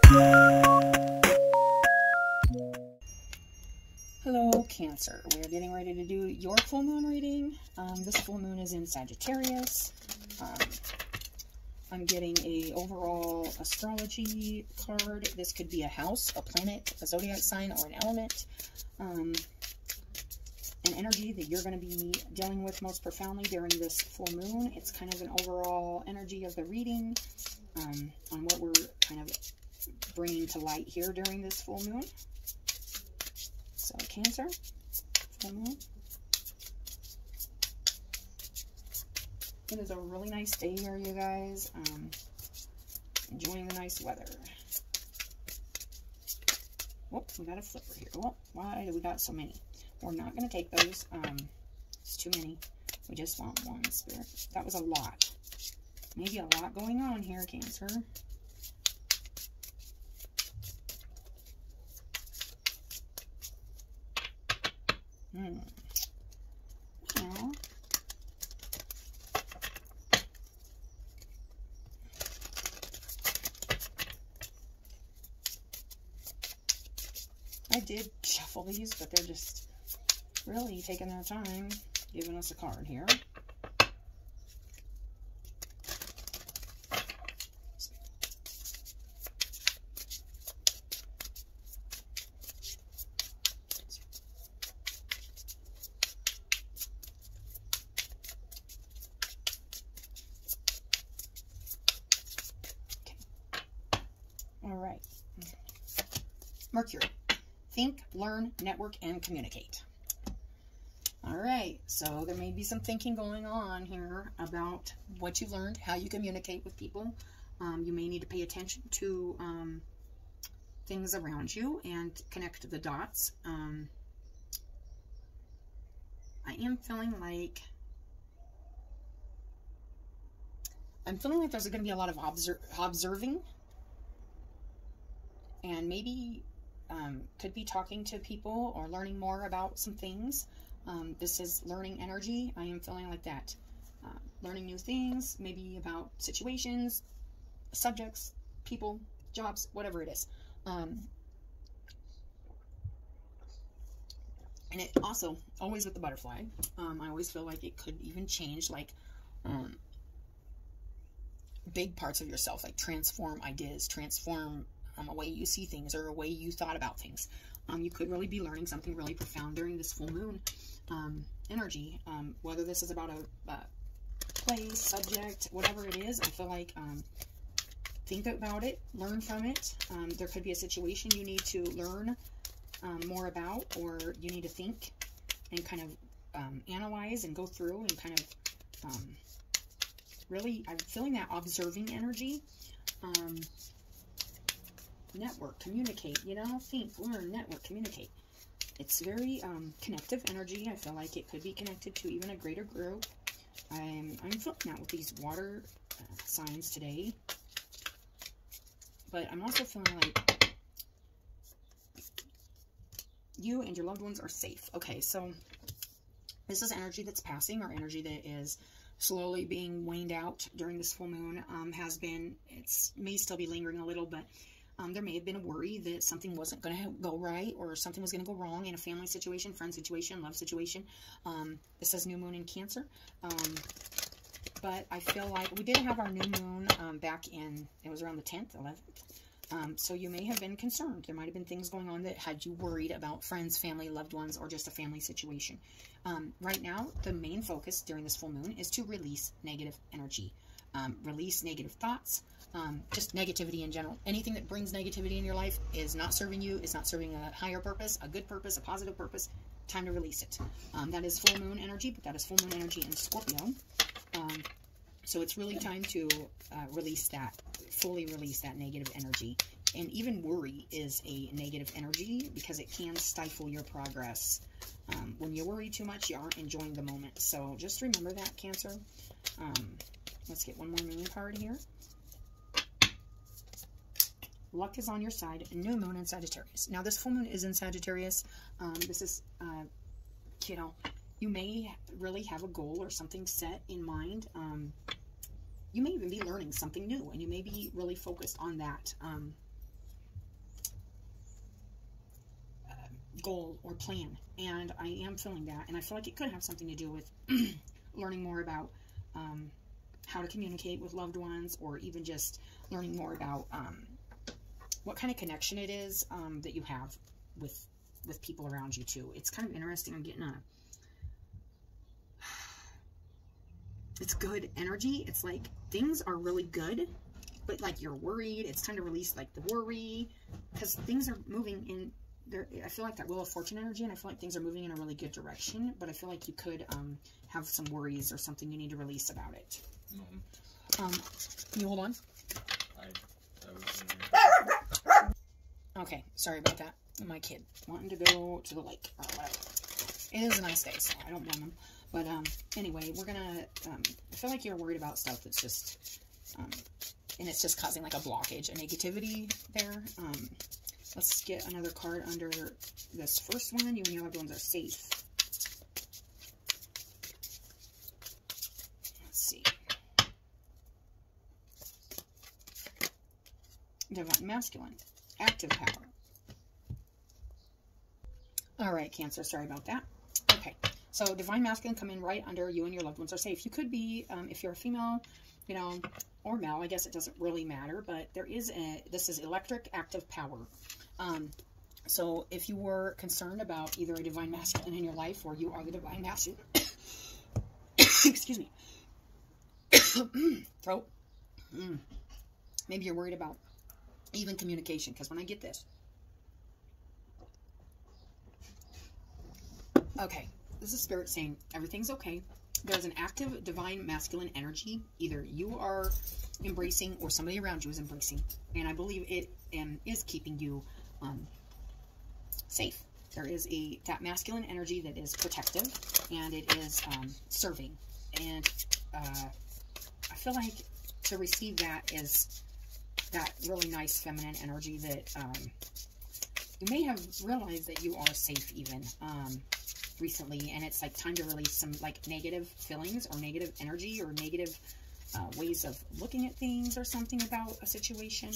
Hello, Cancer. We're getting ready to do your full moon reading. This full moon is in Sagittarius. I'm getting a overall astrology card. This could be a house, a planet, a zodiac sign, or an element. An energy that you're going to be dealing with most profoundly during this full moon. It's kind of an overall energy of the reading on what we're kind of bringing to light here during this full moon. So, Cancer, full moon. It is a really nice day here, you guys. Enjoying the nice weather. Whoop, we got a flipper here. Whoop, why do we got so many? We're not going to take those. It's too many. We just want one, Spirit. That was a lot. Maybe a lot going on here, Cancer. Well, I did shuffle these, but they're just really taking their time giving us a card here. All right. Mercury. Think, learn, network, and communicate. All right. So there may be some thinking going on here about what you've learned, how you communicate with people. You may need to pay attention to things around you and connect the dots. I am feeling like there's going to be a lot of observing. And maybe could be talking to people or learning more about some things. This is learning energy. I am feeling like that. Learning new things, maybe about situations, subjects, people, jobs, whatever it is. And it also, always with the butterfly, I always feel like it could even change, like, big parts of yourself, like transform ideas, transform a way you see things or a way you thought about things. You could really be learning something really profound during this full moon energy. Whether this is about a place, subject, whatever it is, I feel like think about it, learn from it. There could be a situation you need to learn more about, or you need to think and kind of analyze and go through and kind of really, I'm feeling that observing energy. Network, communicate, you know, think, learn, network, communicate. It's very connective energy. I feel like it could be connected to even a greater group. I'm feeling that with these water signs today. But I'm also feeling like you and your loved ones are safe. Okay, so this is energy that's passing, or energy that is slowly being waned out during this full moon. It may still be lingering a little, but there may have been a worry that something wasn't going to go right, or something was going to go wrong in a family situation, friend situation, love situation. This says new moon in Cancer. But I feel like we did have our new moon back in, it was around the 10th, 11th. So you may have been concerned. There might have been things going on that had you worried about friends, family, loved ones, or just a family situation. Right now, the main focus during this full moon is to release negative energy. Release negative thoughts. Just negativity in general. Anything that brings negativity in your life is not serving you, is not serving a higher purpose, a good purpose, a positive purpose. Time to release it. That is full moon energy, but that is full moon energy in Scorpio. So it's really time to release that, fully release that negative energy. And even worry is a negative energy because it can stifle your progress. When you worry too much, you aren't enjoying the moment. So just remember that, Cancer. Let's get one more moon card here. Luck is on your side. New moon in Sagittarius. Now, this full moon is in Sagittarius. This is, you know, you may really have a goal or something set in mind. You may even be learning something new, and you may be really focused on that. goal or plan, and I am feeling that, and I feel like it could have something to do with learning more about how to communicate with loved ones, or even just learning more about what kind of connection it is that you have with people around you too. It's kind of interesting. I'm getting it's good energy. It's like things are really good, but like you're worried. It's time to release like the worry, because things are moving in there. I feel like that Wheel of Fortune energy, and I feel like things are moving in a really good direction, but I feel like you could have some worries or something you need to release about it. Can you hold on? Okay, sorry about that. My kid wanting to go to the lake or whatever. It is a nice day, so I don't blame him. But anyway, we're gonna. I feel like you're worried about stuff that's just, and it's just causing like a blockage, a negativity there. Let's get another card under this first one. You and your loved ones are safe. Let's see. Divine Masculine. Active power. All right, Cancer. Sorry about that. Okay. So Divine Masculine come in right under you and your loved ones are safe. You could be, if you're a female, you know, or male, I guess it doesn't really matter, but there is this is electric active power. So if you were concerned about either a Divine Masculine in your life, or you are the Divine Masculine, excuse me, throat, maybe you're worried about even communication, because when I get this, okay, this is Spirit saying everything's okay. There's an active Divine Masculine energy either you are embracing or somebody around you is embracing, and I believe it is keeping you safe. There is that masculine energy that is protective, and it is serving, and I feel like to receive that is that really nice feminine energy that you may have realized that you are safe even recently, and it's like time to release some like negative feelings or negative energy or negative ways of looking at things or something about a situation,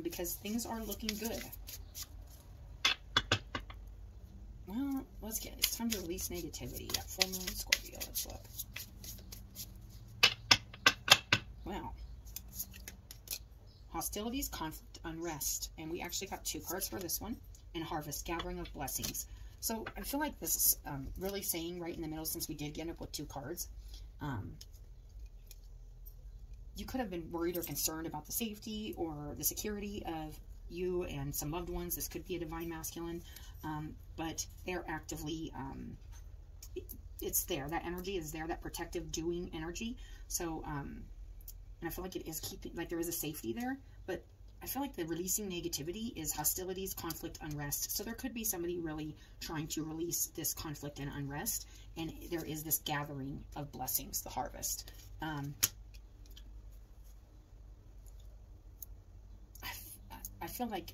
because things are looking good. Well, it's time to release negativity at full moon Scorpio. Let's look. Wow. Hostilities, conflict, unrest. And we actually got 2 cards for this one. And harvest, gathering of blessings. So I feel like this is really saying right in the middle, since we did get up with 2 cards, you could have been worried or concerned about the safety or the security of you and some loved ones. This could be a Divine Masculine, but they're actively, it's there. That energy is there, that protective doing energy. So, and I feel like it is keeping, like there is a safety there, but I feel like the releasing negativity is hostilities, conflict, unrest. So there could be somebody really trying to release this conflict and unrest, and there is this gathering of blessings, the harvest. I feel like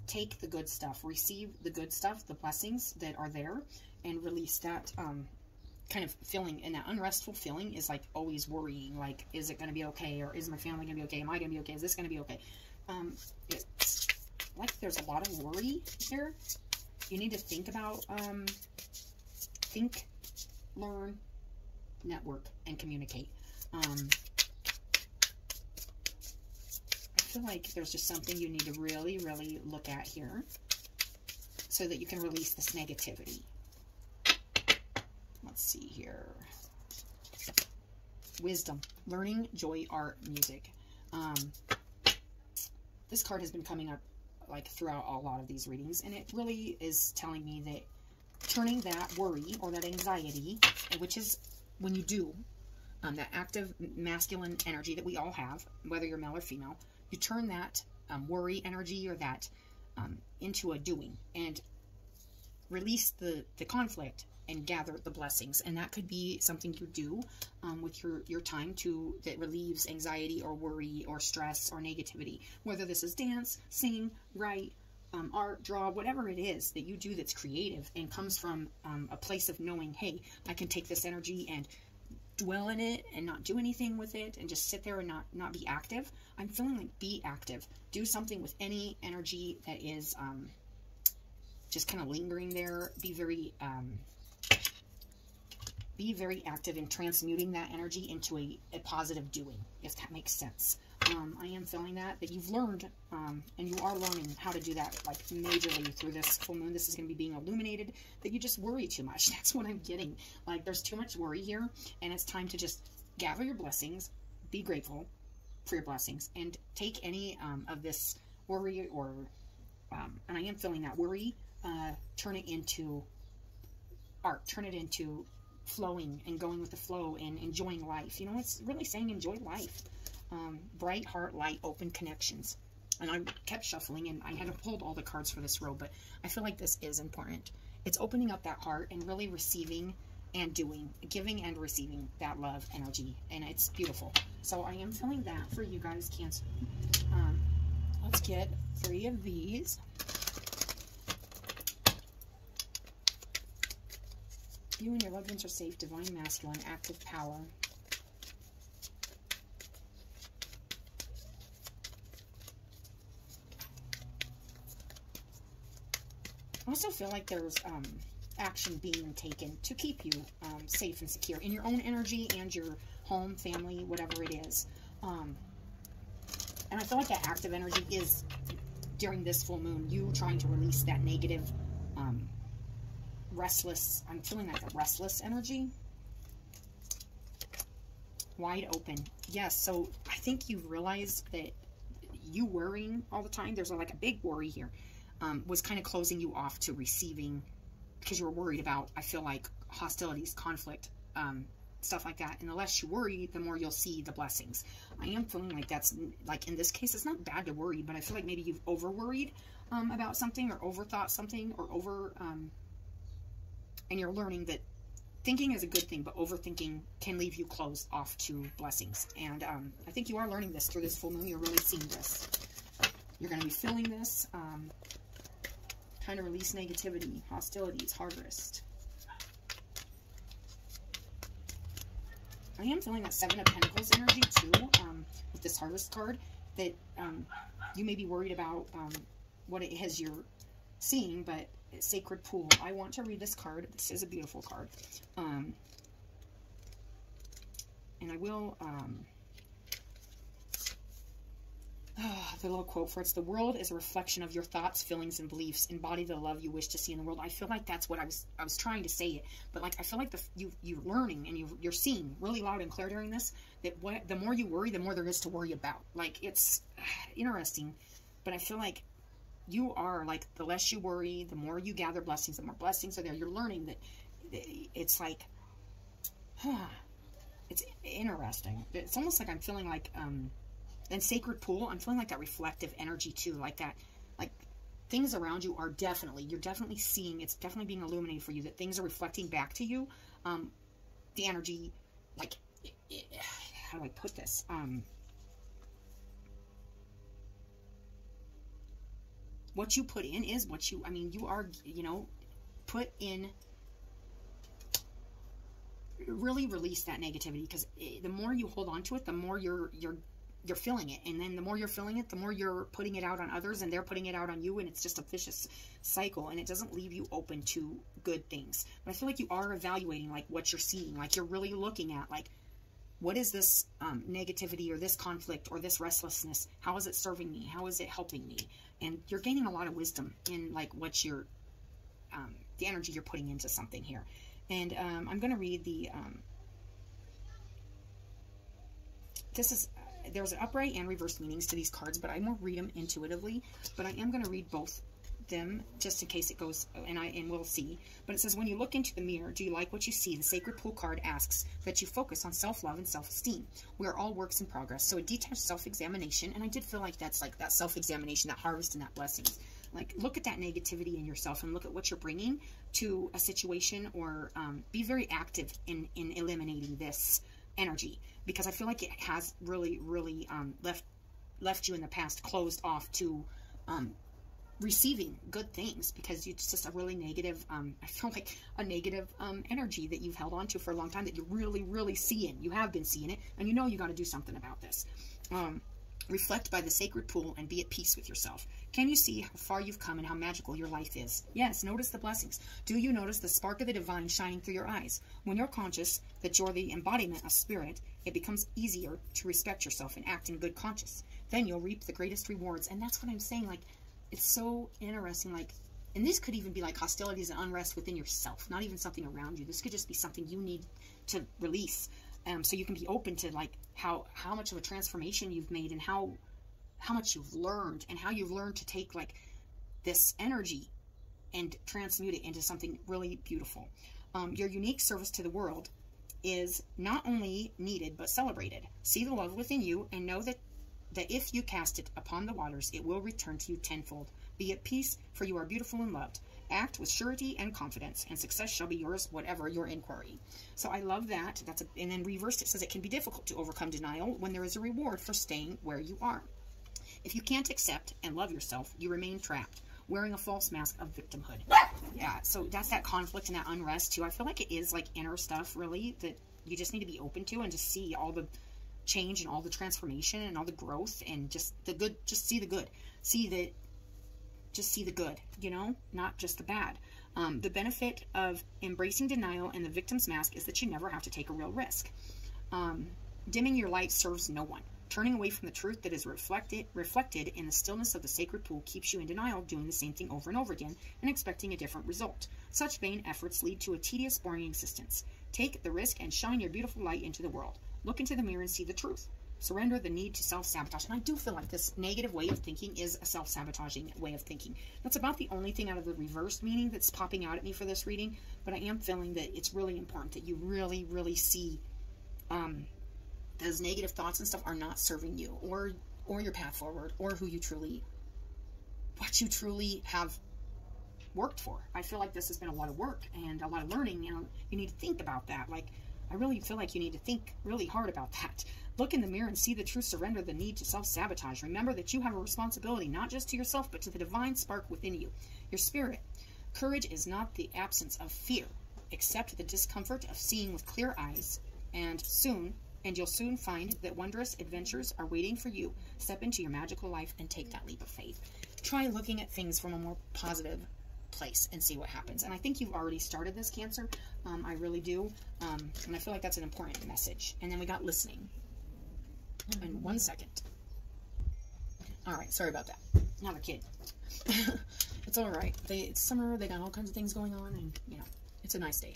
take the good stuff, receive the good stuff, the blessings that are there, and release that kind of feeling. And that unrestful feeling is like always worrying, like, is it going to be okay? Or is my family going to be okay? Am I going to be okay? Is this going to be okay? It's like there's a lot of worry here. You need to think about, think, learn, network, and communicate. I feel like there's just something you need to really, really look at here so that you can release this negativity. Let's see here. Wisdom, learning, joy, art, music. This card has been coming up like throughout a lot of these readings, and it really is telling me that turning that worry or that anxiety, which is when you do, that active masculine energy that we all have, whether you're male or female, you turn that worry energy or that into a doing and release the conflict and gather the blessings. And that could be something you do with your time that relieves anxiety or worry or stress or negativity, whether this is dance, sing, write, art, draw, whatever it is that you do that's creative and comes from a place of knowing, hey, I can take this energy and dwell in it and not do anything with it and just sit there and not be active. I'm feeling like be active. Do something with any energy that is just kind of lingering there. Be very active in transmuting that energy into a positive doing, if that makes sense. I am feeling that you've learned, and you are learning how to do that, like, majorly through this full moon. This is going to be being illuminated, that you just worry too much. That's what I'm getting. Like, there's too much worry here, and it's time to just gather your blessings, be grateful for your blessings, and take any of this worry or, and I am feeling that worry, turn it into art, turn it into flowing and going with the flow and enjoying life. You know, it's really saying enjoy life. Bright heart, light, open connections. And I kept shuffling, and I had pulled all the cards for this row, but I feel like this is important. It's opening up that heart and really receiving and doing, giving and receiving that love energy, and it's beautiful. So I am feeling that for you guys, Cancer. Let's get 3 of these. You and your loved ones are safe. Divine Masculine, active power. I also feel like there's action being taken to keep you safe and secure in your own energy and your home, family, whatever it is. And I feel like that active energy is, during this full moon, you trying to release that negative, restless, I'm feeling like a restless energy. Wide open. Yes, so I think you've realized that you worrying all the time, there's like a big worry here, was kind of closing you off to receiving, because you were worried about, I feel like, hostilities, conflict, stuff like that. And the less you worry, the more you'll see the blessings. I am feeling like that's, like, in this case, it's not bad to worry, but I feel like maybe you've over-worried about something, or overthought something, or and you're learning that thinking is a good thing, but overthinking can leave you closed off to blessings. And I think you are learning this through this full moon. You're really seeing this. You're going to be feeling this. Trying to release negativity, hostilities, harvest. I am feeling that 7 of Pentacles energy too, with this harvest card, that you may be worried about what it is you're seeing, but Sacred Pool. I want to read this card. This is a beautiful card. And I will, the little quote for it's, the world is a reflection of your thoughts, feelings, and beliefs. Embody the love you wish to see in the world. I feel like that's what I was trying to say it, but like I feel like you're learning and you're seeing really loud and clear during this that the more you worry, the more there is to worry about. Like, it's interesting, but I feel like you are, like, the less you worry, the more you gather blessings, the more blessings are there. You're learning that it's like, it's interesting. It's almost like I'm feeling like, and Sacred Pool, I'm feeling like that reflective energy too, like that, like things around you are definitely, you're definitely seeing, it's definitely being illuminated for you, that things are reflecting back to you. The energy, like, how do I put this? What you put in is what you, I mean, you are, you know, put in, really release that negativity, because the more you hold on to it, the more you're feeling it, and then the more you're feeling it, the more you're putting it out on others, and they're putting it out on you, and it's just a vicious cycle, and it doesn't leave you open to good things. But I feel like you are evaluating, like, what you're seeing, like you're really looking at, like, what is this negativity or this conflict or this restlessness? How is it serving me? How is it helping me? And you're gaining a lot of wisdom in, like, what you're, the energy you're putting into something here. And I'm going to read the, this is, there's upright and reverse meanings to these cards, but I won't read them intuitively, but I am going to read both them just in case it goes, and we'll see. But it says, when you look into the mirror, do you like what you see? The Sacred Pool card asks that you focus on self-love and self-esteem. We are all works in progress. So a detached self-examination, and I did feel like that's like that self-examination, that harvest and that blessings. Like, look at that negativity in yourself and look at what you're bringing to a situation, or be very active in eliminating this energy, because I feel like it has really, really left you in the past closed off to receiving good things, because it's just a really negative, I feel like a negative energy that you've held on to for a long time, that you're really, really seeing. You have been seeing it, and you know you got to do something about this. Reflect by the sacred pool and be at peace with yourself. Can you see how far you've come and how magical your life is? Yes, notice the blessings. Do you notice the spark of the divine shining through your eyes? When you're conscious that you're the embodiment of spirit, it becomes easier to respect yourself and act in good conscience. Then you'll reap the greatest rewards. And that's what I'm saying. Like, it's so interesting. Like, and this could even be like hostilities and unrest within yourself, not even something around you. This could just be something you need to release. So you can be open to like how much of a transformation you've made and how much you've learned and how you've learned to take like this energy and transmute it into something really beautiful. Your unique service to the world is not only needed but celebrated. See the love within you and know that if you cast it upon the waters, it will return to you tenfold. Be at peace, for you are beautiful and loved. Act with surety and confidence, and success shall be yours, whatever your inquiry. So I love that. And then reversed, it says it can be difficult to overcome denial when there is a reward for staying where you are. If you can't accept and love yourself, you remain trapped, wearing a false mask of victimhood. Yeah, so that's that conflict and that unrest, too. I feel like it is like inner stuff, really, that you just need to be open to and just see all the change and all the transformation and all the growth and just the good. Just see the good. Just see the good, you know, not just the bad. The benefit of embracing denial and the victim's mask is that you never have to take a real risk. Dimming your light serves no one. Turning away from the truth that is reflected in the stillness of the sacred pool keeps you in denial, doing the same thing over and over again and expecting a different result. Such vain efforts lead to a tedious, boring existence. Take the risk and shine your beautiful light into the world. Look into the mirror and see the truth. Surrender the need to self-sabotage. And I do feel like this negative way of thinking is a self-sabotaging way of thinking. That's about the only thing out of the reversed meaning that's popping out at me for this reading. But I am feeling that it's really important that you really, really see those negative thoughts and stuff are not serving you or your path forward or what you truly have worked for. I feel like this has been a lot of work and a lot of learning. You know, you need to think about that. Like, I really feel like you need to think really hard about that. Look in the mirror and see the truth. Surrender the need to self-sabotage. Remember that you have a responsibility, not just to yourself, but to the divine spark within you, your spirit. Courage is not the absence of fear. Accept the discomfort of seeing with clear eyes, and you'll soon find that wondrous adventures are waiting for you. Step into your magical life and take that leap of faith. Try looking at things from a more positive place and see what happens. And I think you've already started this, Cancer. I really do. And I feel like that's an important message. And then we got listening. In 1 second. All right, sorry about that. Not a kid. It's all right. It's summer. They got all kinds of things going on, and you know, it's a nice day.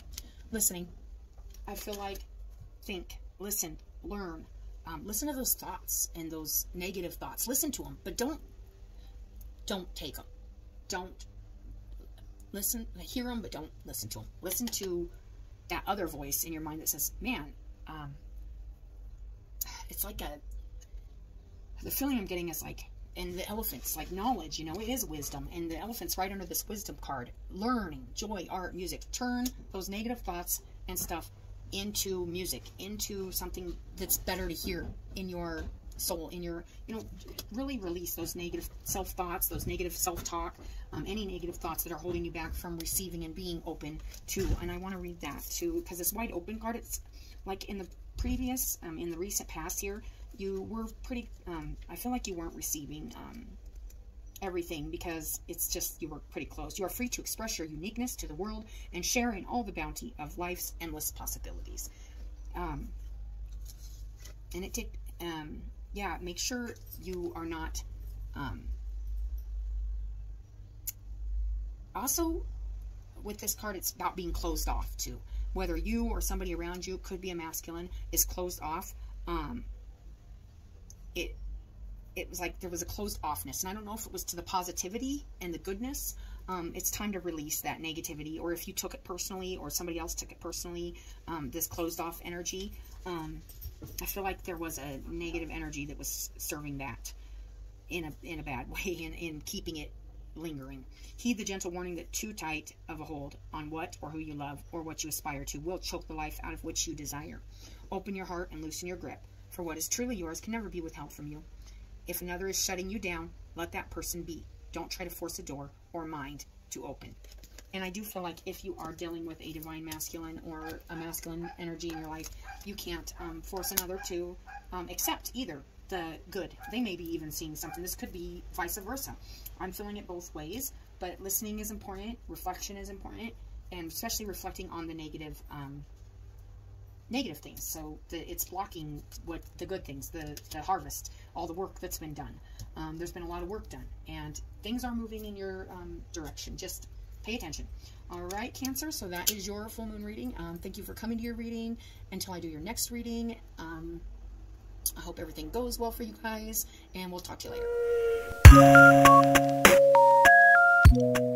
Listening. I feel like think, listen, learn. Listen to those thoughts and those negative thoughts. Listen to them, but don't take them. Don't listen. Hear them, but don't listen to them. Listen to that other voice in your mind that says, "Man, it's like the feeling I'm getting is like." And the elephant's like knowledge, you know, it is wisdom. And the elephant's right under this wisdom card. Learning, joy, art, music. Turn those negative thoughts and stuff into music, into something that's better to hear in your soul, in your, you know, really release those negative self-thoughts, those negative self-talk, any negative thoughts that are holding you back from receiving and being open to. And I want to read that too, because this wide open card, it's like in the previous, in the recent past here, you were pretty, I feel like you weren't receiving everything because it's just, you were pretty closed. You are free to express your uniqueness to the world and share in all the bounty of life's endless possibilities. And it did, yeah, make sure you are not, also with this card, it's about being closed off too. Whether you or somebody around you, could be a masculine, is closed off, it was like there was a closed offness, and I don't know if it was to the positivity and the goodness. It's time to release that negativity, or if you took it personally or somebody else took it personally, this closed off energy. I feel like there was a negative energy that was serving that in a bad way and in keeping it lingering. Heed the gentle warning that too tight of a hold on what or who you love or what you aspire to will choke the life out of which you desire. Open your heart and loosen your grip, for what is truly yours can never be withheld from you. If another is shutting you down, let that person be. Don't try to force a door or mind to open. And I do feel like if you are dealing with a divine masculine or a masculine energy in your life, you can't force another to accept either. the good. They may be even seeing something. This could be vice versa. I'm feeling it both ways, but listening is important, reflection is important, and especially reflecting on the negative things. So it's blocking what the good things, the harvest, all the work that's been done. There's been a lot of work done, and things are moving in your direction. Just pay attention. All right, Cancer, so that is your full moon reading. Thank you for coming to your reading. Until I do your next reading, I hope everything goes well for you guys, and we'll talk to you later.